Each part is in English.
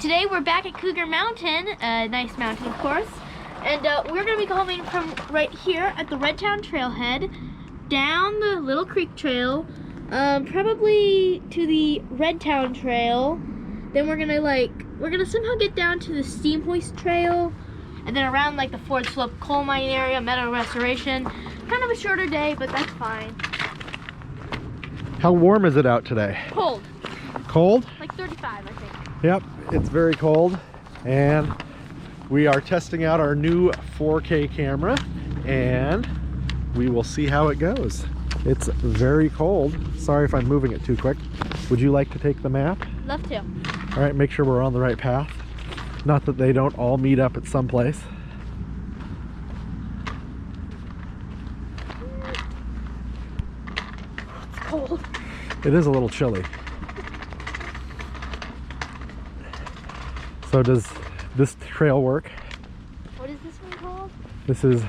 today we're back at Cougar Mountain, a nice mountain of course, and we're going to be going from right here at the Redtown Trailhead down the Little Creek Trail, probably to the Redtown Trail. Then we're gonna somehow get down to the Steam Hoist Trail, and then around like the Ford Slope coal mine area, Meadow Restoration. Kind of a shorter day, but that's fine. How warm is it out today? Cold. Cold? Like 35, I think. Yep, it's very cold, and we are testing out our new 4K camera, and we will see how it goes. It's very cold. Sorry if I'm moving it too quick. Would you like to take the map? Love to. All right, make sure we're on the right path. Not that they don't all meet up at some place. It's cold. It is a little chilly. So does this trail work? What is this one called? This is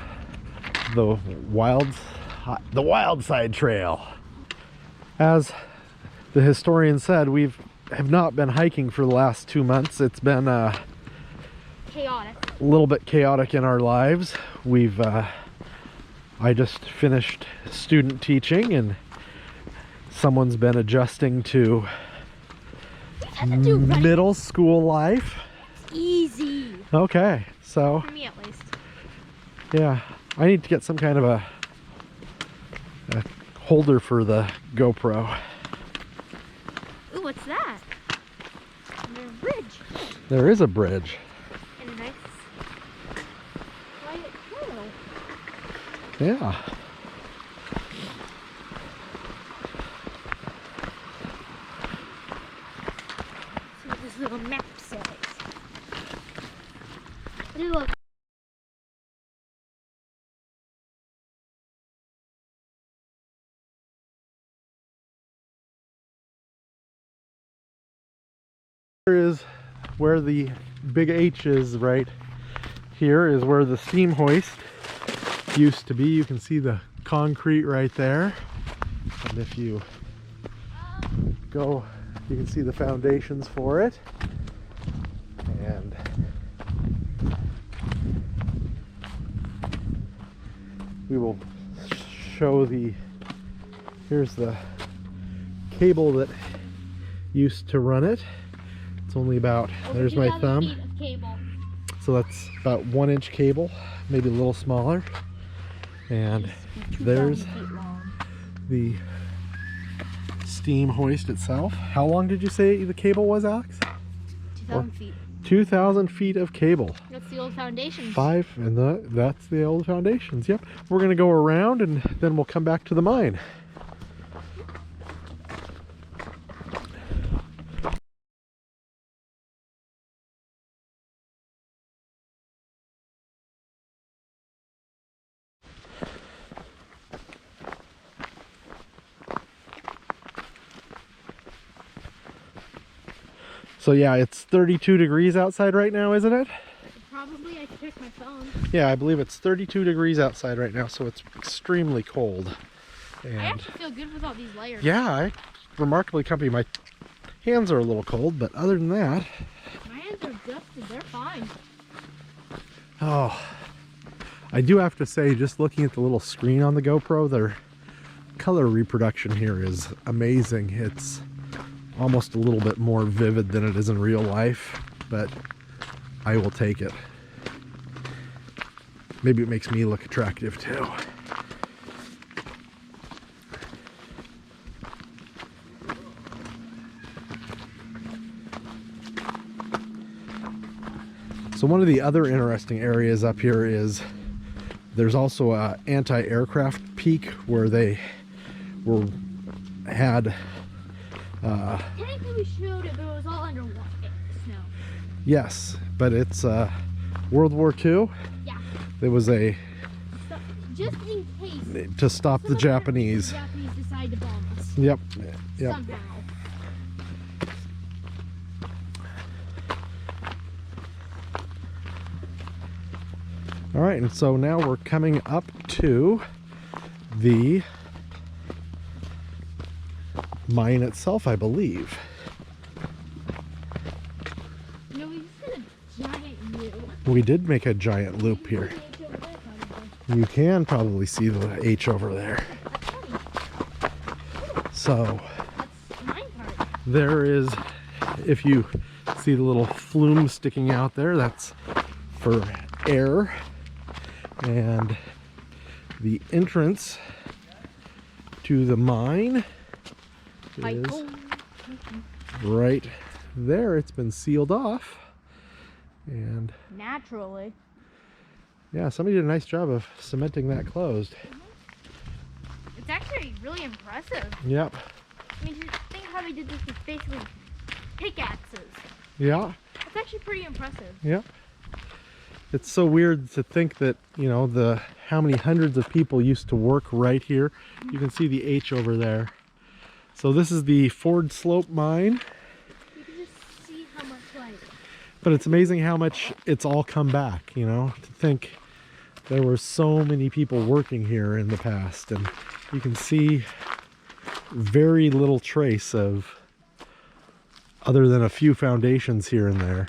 the Wild Side Trail. As the historian said, we have not been hiking for the last 2 months. It's been Chaotic. a little bit chaotic in our lives. I just finished student teaching, and someone's been adjusting to middle school life. It's easy. Okay, so For me at least. yeah, I need to get some kind of a holder for the GoPro. Ooh, what's that? There's a bridge. There is a bridge. And a nice quiet trail. Yeah. See what this little map says. Look. Here is where the big H is. Right here is where the steam hoist used to be. You can see the concrete right there, and if you go, you can see the foundations for it. And we will show here's the cable that used to run it. It's only about, there's my thumb. So that's about 1 inch cable, maybe a little smaller. And there's the steam hoist itself. How long did you say the cable was, Alex? 2,000 feet. 2,000 feet of cable. That's the old foundations. That's the old foundations. Yep. We're gonna go around and then we'll come back to the mine. So yeah, it's 32 degrees outside right now, isn't it? Probably. I can check my phone. Yeah, I believe it's 32 degrees outside right now, so it's extremely cold. And I actually feel good with all these layers. yeah, remarkably comfy. My hands are a little cold, but other than that... My hands are dusted. They're fine. Oh, I do have to say, just looking at the little screen on the GoPro, their color reproduction here is amazing. It's almost a little bit more vivid than it is in real life, but I will take it. Maybe it makes me look attractive too. So one of the other interesting areas up here is there's also a anti-aircraft peak where they had technically we showed it, but it was all under snow. yes, but it's World War II. Yeah. There was a just in case to stop the Japanese. The Japanese decide to bomb us. Yep. Yep. Somehow. All right, and so now we're coming up to the mine itself, I believe. No, we just did a giant loop. We did make a giant loop here. You can probably see the H over there. So there is, if you see the little flume sticking out there, that's for air. And the entrance to the mine is right there. It's been sealed off. And naturally. Yeah, somebody did a nice job of cementing that closed. It's actually really impressive. Yep. I mean, just think how they did this with basically pickaxes. Yeah. It's actually pretty impressive. Yep. It's so weird to think that, you know, how many hundreds of people used to work right here. You can see the H over there. So this is the Ford Slope mine. You can just see how much But it's amazing how much it's all come back, you know, to think there were so many people working here in the past, and you can see very little trace of, other than a few foundations here and there.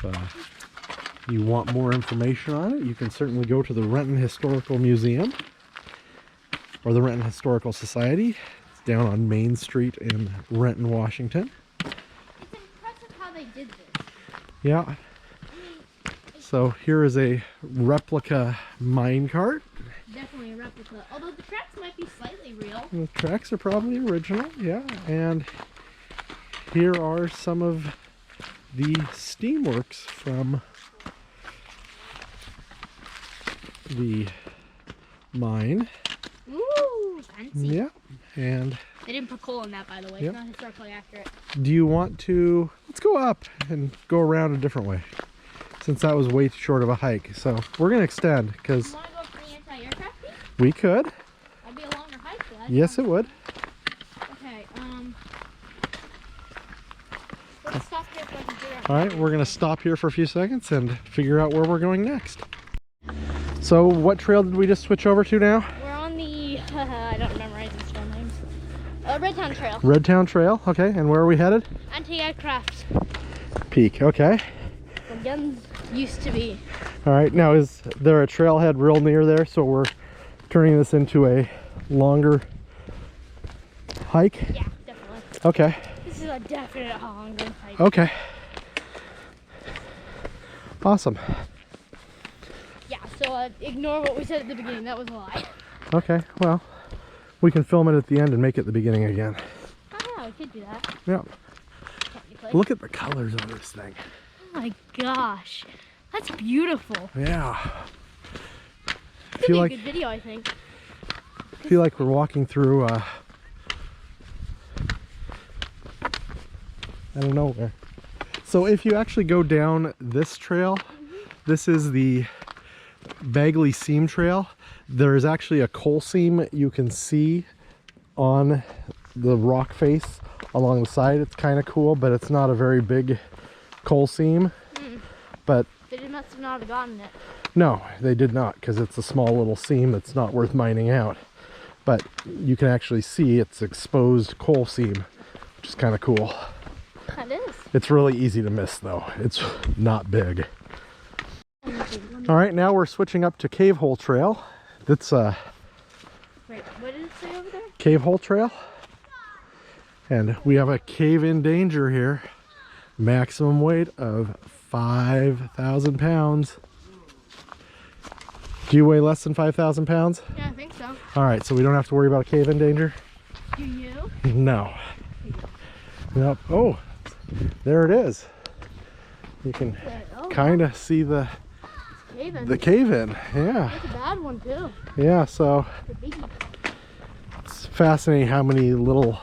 If you want more information on it, you can certainly go to the Renton Historical Museum or the Renton Historical Society. It's down on Main Street in Renton, Washington. They did this. Yeah. So here is a replica mine cart. Definitely a replica, although the tracks might be slightly real. The tracks are probably original, yeah. And here are some of the steamworks from the mine. Ooh, fancy. Yeah, and they didn't put coal in that, by the way. Yep. It's not historically accurate. Do you want to, let's go up and go around a different way, since that was way too short of a hike. So we're going to extend, because You want to go for the anti-aircraft piece? we could. That'd be a longer hike, though. Yes, it would. Okay, let's stop here so I can figure out. All right, we're going to stop here for a few seconds and figure out where we're going next. So what trail did we just switch over to now? We're on the, I don't memorize these trail names. Redtown Trail. Redtown Trail, okay. And where are we headed? Anti-aircraft. Peak, okay. The guns used to be. All right, now is there a trailhead real near there? So we're turning this into a longer hike? Yeah, definitely. Okay. This is a definite longer hike. Okay. Awesome. Yeah, so ignore what we said at the beginning. That was a lie. Okay, well, we can film it at the end and make it the beginning again. Oh yeah, we could do that. Yeah. Technically. Look at the colors on this thing. Oh my gosh. That's beautiful. Yeah. It's gonna be a good video, I think. I feel like we're walking through I don't know where. So if you actually go down this trail, this is the Bagley Seam Trail. There is actually a coal seam you can see on the rock face along the side. It's kind of cool, but it's not a very big coal seam. But They must have not have gotten it. no, they did not, because it's a small little seam that's not worth mining out. But you can actually see it's exposed coal seam, which is kind of cool. That is. It's really easy to miss though. It's not big. All right, now we're switching up to Cave Hole Trail. That's Wait, what did it say over there? Cave Hole Trail. And we have a cave-in danger here. Maximum weight of 5,000 pounds. Do you weigh less than 5,000 pounds? Yeah, I think so. All right, so we don't have to worry about a cave-in danger? Do you? No. Nope. Oh, there it is. You can kind of see the cave-in. Yeah. That's a bad one too. Yeah, so it's fascinating how many little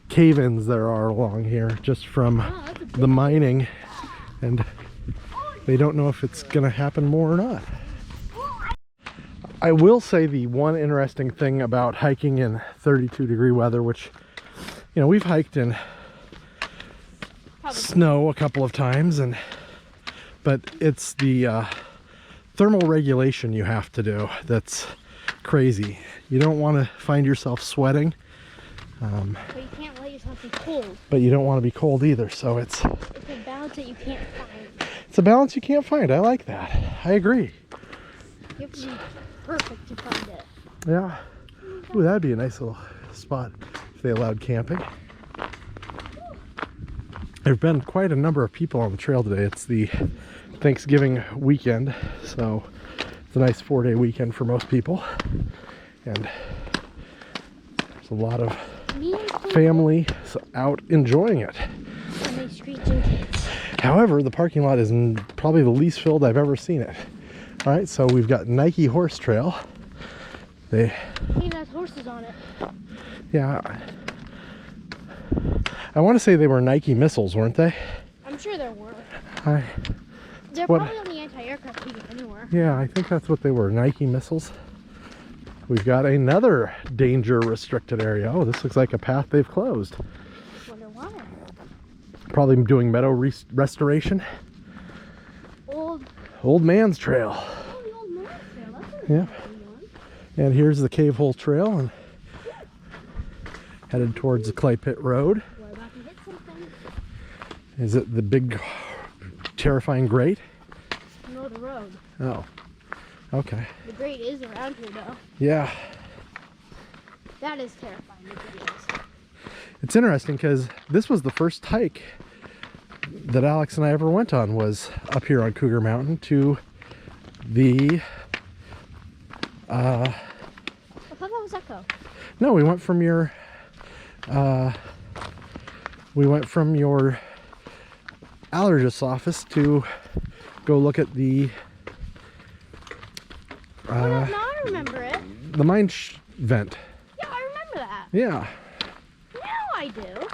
cave-ins there are along here just from the mining, and they don't know if it's gonna happen more or not. I will say the one interesting thing about hiking in 32-degree weather, which, you know, we've hiked in snow a couple of times, but it's the thermal regulation you have to do that's crazy. You don't want to find yourself sweating. But you can't let also have to be cold. But you don't want to be cold either, so it's a balance that you can't find. It's a balance you can't find. I like that. I agree. You have to be perfect to find it. Yeah. Ooh, that'd be a nice little spot if they allowed camping. There have been quite a number of people on the trail today. It's the Thanksgiving weekend, so it's a nice 4-day weekend for most people. And there's a lot of family out enjoying it. And they screeching kids. However, the parking lot is probably the least filled I've ever seen it. All right, so we've got Nike Horse Trail. It has horses on it. Yeah. I want to say they were Nike missiles, weren't they? I'm sure there were. They're what, probably on the anti-aircraft unit anywhere. Yeah, I think that's what they were, Nike missiles. We've got another danger restricted area. Oh, this looks like a path they've closed. Wonder why. Probably doing meadow restoration. Old Man's Trail. Oh, the Old Man's Trail. That's Yeah. And here's the Cave Hole Trail, and headed towards the Clay Pit Road. We're about to hit something. Is it the big, terrifying grate? No, the road. Oh, okay. The grate is around here, though. Yeah. That is terrifying. It is. It's interesting because this was the first hike that Alex and I ever went on, was up here on Cougar Mountain to the... I thought that was Echo. No, we went from your... allergist's office to go look at the... now I remember it. the mine vent. Yeah, I remember that. Yeah. Now I do.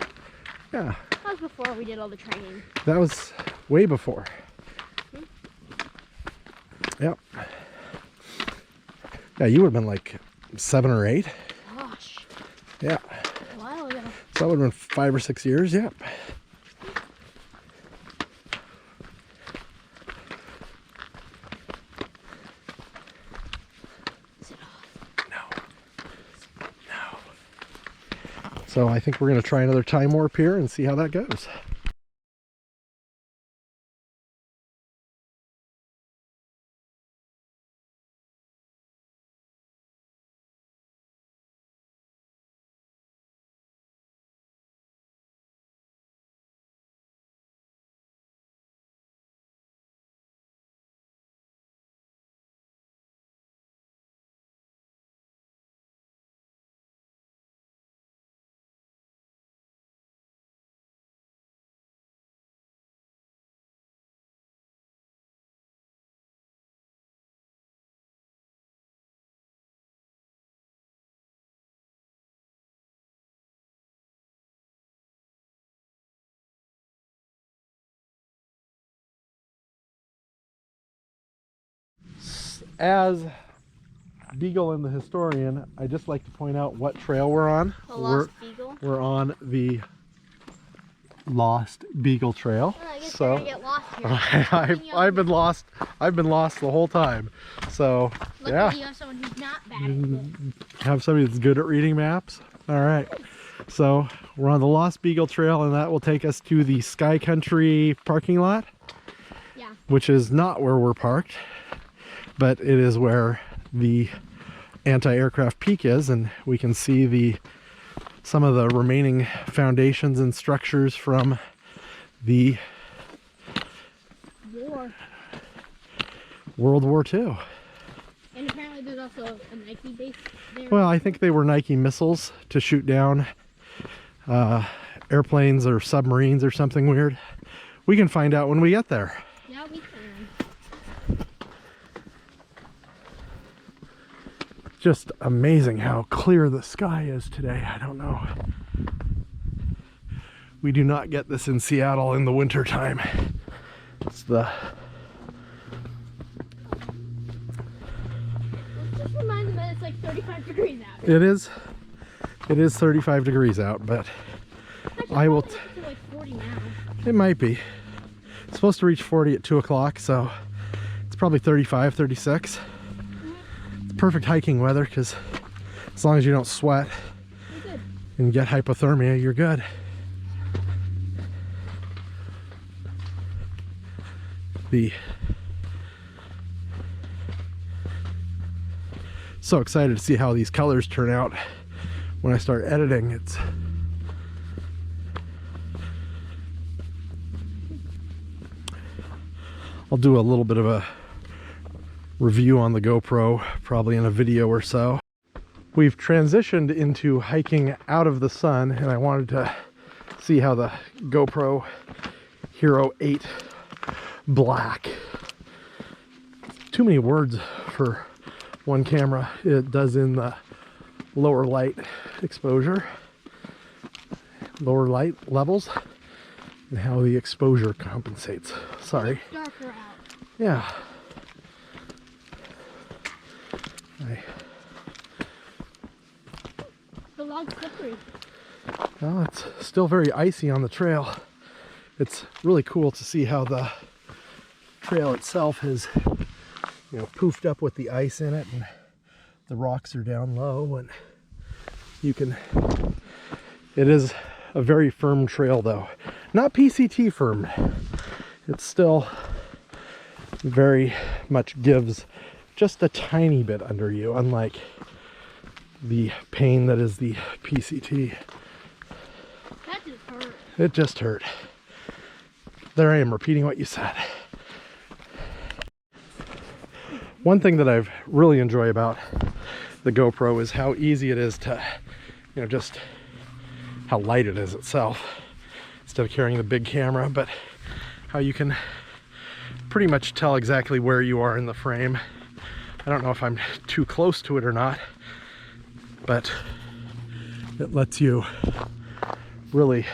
Yeah. That was before we did all the training. That was way before. Yep. Yeah, you would have been like 7 or 8. Gosh. Yeah. A while ago. So that would have been 5 or 6 years. Yep. Is it off? No. No. So I think we're going to try another time warp here and see how that goes. As Beagle and the Historian, I just like to point out what trail we're on. The Lost Beagle? We're on the Lost Beagle Trail. Well, I guess so we're gonna get lost here. I've been lost. I've been lost the whole time. So Luckily, yeah, you have someone who's not bad at it. have somebody that's good at reading maps. All right. So we're on the Lost Beagle Trail, and that will take us to the Sky Country parking lot. Yeah. Which is not where we're parked, but it is where the anti-aircraft peak is, and we can see some of the remaining foundations and structures from the World War II. And apparently there's also a Nike base there. Well, I think they were Nike missiles to shoot down airplanes or submarines or something weird. We can find out when we get there. Yeah, we can. Just amazing how clear the sky is today. I don't know. We do not get this in Seattle in the winter time. It's the... Just remind them that it's like 35 degrees out. It is 35 degrees out, but Actually, I will... it's like 40 now. It might be. It's supposed to reach 40 at 2 o'clock, so it's probably 35, 36. Perfect hiking weather, because as long as you don't sweat. We're good. and get hypothermia, you're good. So excited to see how these colors turn out when I start editing. I'll do a little bit of a review on the GoPro, probably in a video or so. We've transitioned into hiking out of the sun, and I wanted to see how the GoPro Hero 8 Black, too many words for one camera, it does in the lower light exposure, lower light levels, and how the exposure compensates. Sorry. It's darker out. Yeah. The log's slippery. Well, it's still very icy on the trail. It's really cool to see how the trail itself has, you know, poofed up with the ice in it, and the rocks are down low, and you can, it is a very firm trail though. Not PCT firm. It still very much gives just a tiny bit under you, unlike the pain that is the PCT. That just hurt. It just hurt. There I am repeating what you said. One thing that I've really enjoyed about the GoPro is how easy it is to, you know, just how light it is itself, instead of carrying the big camera, but how you can pretty much tell exactly where you are in the frame. I don't know if I'm too close to it or not, but it lets you really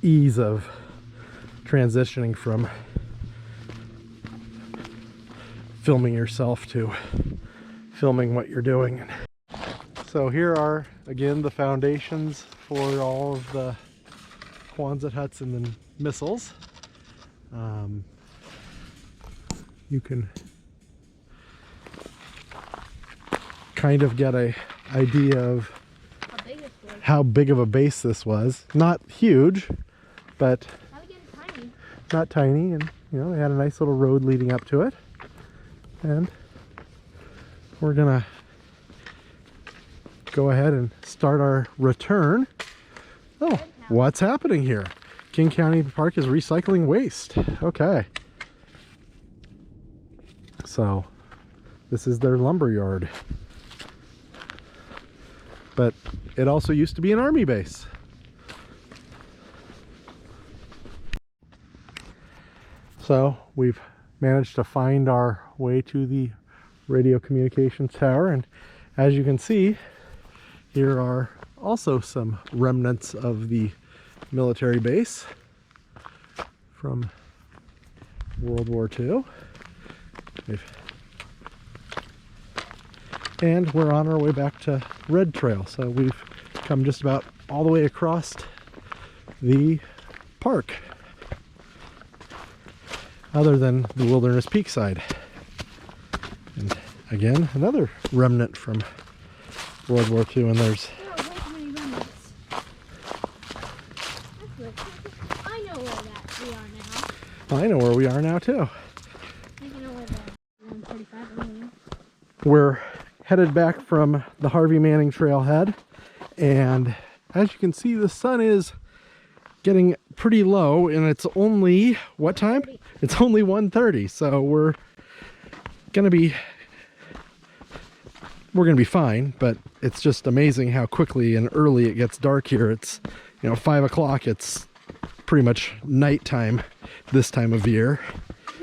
ease of transitioning from filming yourself to filming what you're doing. So here are again the foundations for all of the Quonset huts and the missiles. You can kind of get an idea of how big of a base this was. Not huge, but not tiny, and you know, they had a nice little road leading up to it. And we're gonna go ahead and start our return. Oh, what's happening here? King County Park is recycling waste. Okay. So this is their lumber yard. But it also used to be an army base. So we've managed to find our way to the radio communications tower, and as you can see, here are also some remnants of the military base from World War II. And we're on our way back to Red Trail, so we've come just about all the way across the park, other than the Wilderness Peak side. And again, another remnant from World War II, and there's... I know where we are now. I know where we are now too. I know where the 145 We're headed back from the Harvey Manning trailhead, and as you can see, the sun is getting pretty low, and it's only, what time? It's only 1:30, so we're gonna be fine, but it's just amazing how quickly and early it gets dark here. It's, you know, 5 o'clock, it's pretty much nighttime this time of year.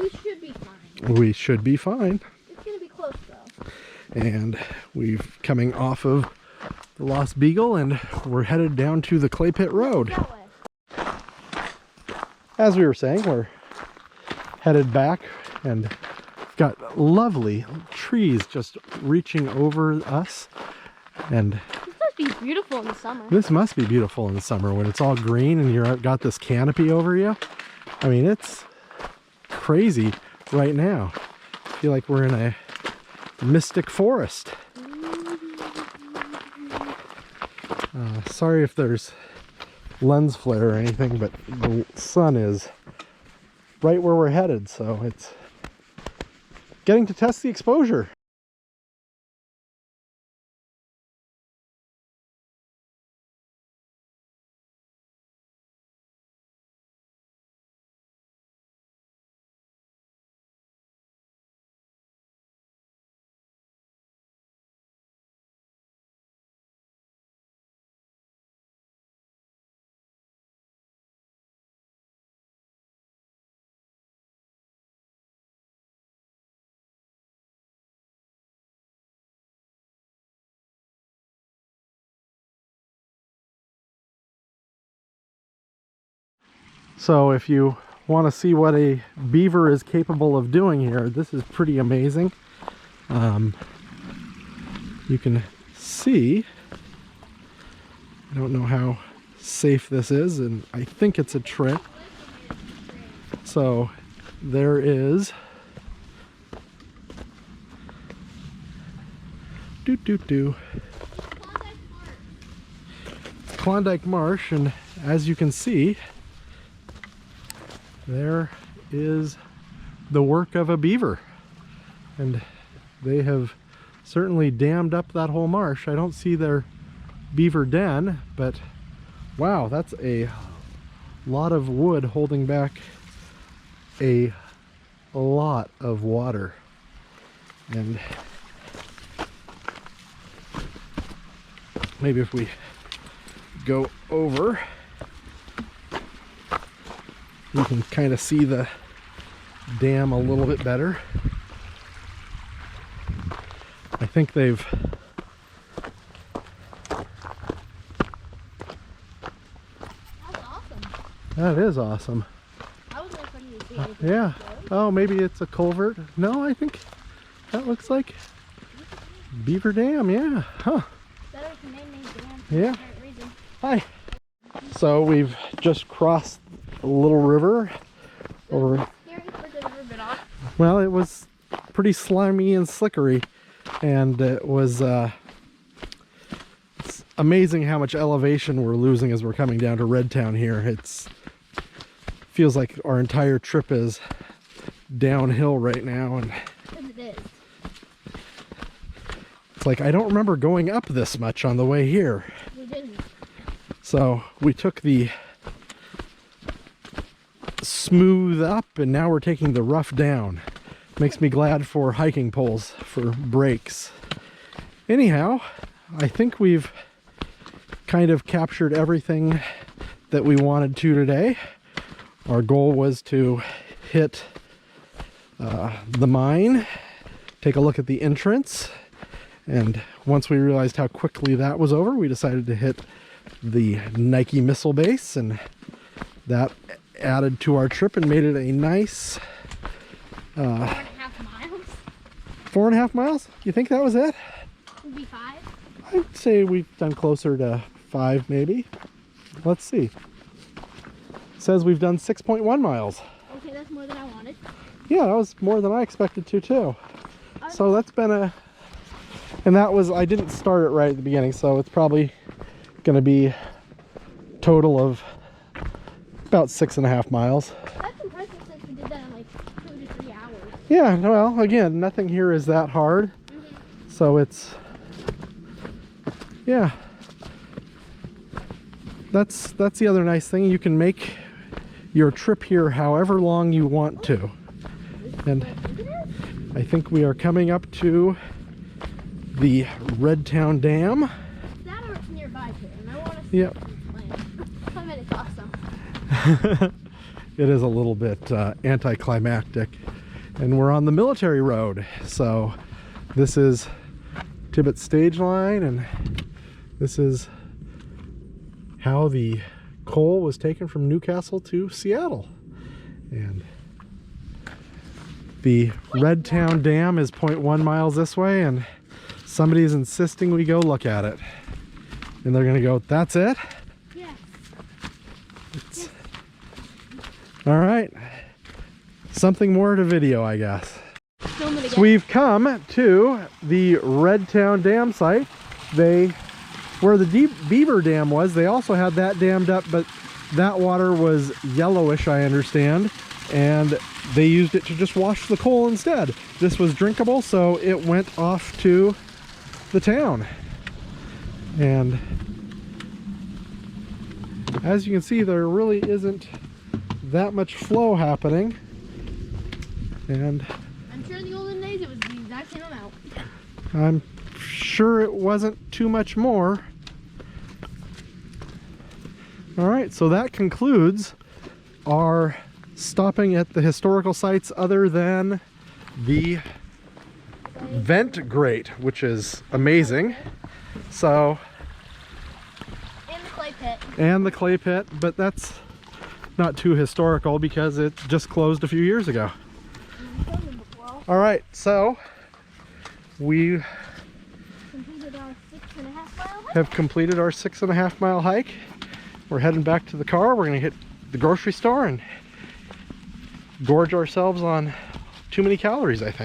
We should be fine. We should be fine. It's gonna be close though. And we've coming off of the Lost Beagle, and we're headed down to the Clay Pit Road. As we were saying, we're headed back, and got lovely trees just reaching over us. And this must be beautiful in the summer. This must be beautiful in the summer when it's all green and you've got this canopy over you. I mean, it's crazy right now. I feel like we're in a mystic forest. Sorry if there's lens flare or anything, but the sun is right where we're headed, so it's getting to test the exposure. So if you want to see what a beaver is capable of doing here, this is pretty amazing. You can see, I don't know how safe this is, and I think it's a trick. So there is Klondike Marsh, and as you can see, there is the work of a beaver, and they have certainly dammed up that whole marsh. I don't see their beaver den, but wow, that's a lot of wood holding back a lot of water. And maybe if we go over, you can kind of see the dam a little bit better. I think they've That's awesome. That is awesome. I was expecting to see anything. Yeah. Oh, maybe it's a culvert. No, I think that looks like Beaver Dam. Yeah. Huh. Better to name dam. Yeah. Hi. So we've just crossed a little river over. Well, it was pretty slimy and slickery, and it was it's amazing how much elevation we're losing as we're coming down to Redtown here. It's feels like our entire trip is downhill right now, and it is. It's like I don't remember going up this much on the way here. We didn't. So we took the smooth up, and now we're taking the rough down. Makes me glad for hiking poles for brakes. Anyhow, I think we've kind of captured everything that we wanted to today. Our goal was to hit the mine, take a look at the entrance, and once we realized how quickly that was over, we decided to hit the Nike missile base, and that added to our trip and made it a nice 4.5 miles. 4.5 miles? You think that was it? Would be 5. I'd say we've done closer to 5 maybe. Let's see. It says we've done 6.1 miles. Okay, that's more than I wanted. Yeah, that was more than I expected to too. So that's been and that was, I didn't start it right at the beginning, so it's probably gonna be a total of about 6.5 miles. That's impressive since we did that in like 2 to 3 hours. Yeah, well, again, nothing here is that hard. So it's, yeah. That's the other nice thing. You can make your trip here however long you want to. And I think we are coming up to the Redtown Dam. That or it's nearby here, and I want to see Yep. I mean, it's awesome. It is a little bit anticlimactic. And we're on the military road. So this is Tibbetts Stage Line, and this is how the coal was taken from Newcastle to Seattle. And the Redtown Dam is 0.1 miles this way, and somebody's insisting we go look at it. And they're gonna go, that's it? Yeah. It's... All right. Something more to video, I guess. Film it again. So we've come to the Redtown Dam site. They Where the deep beaver dam was, they also had that dammed up, but that water was yellowish, I understand, and they used it to just wash the coal instead. This was drinkable, so it went off to the town. And as you can see, there really isn't that much flow happening. And I'm sure in the olden days it was the exact same amount. I'm sure it wasn't too much more. All right, so that concludes our stopping at the historical sites other than the vent grate, which is amazing. So, And the clay pit. and the clay pit, but that's not too historical because it just closed a few years ago. All right, so we Completed our 6.5 mile hike. have completed our 6.5 mile hike. We're heading back to the car. We're gonna hit the grocery store and gorge ourselves on too many calories, I think.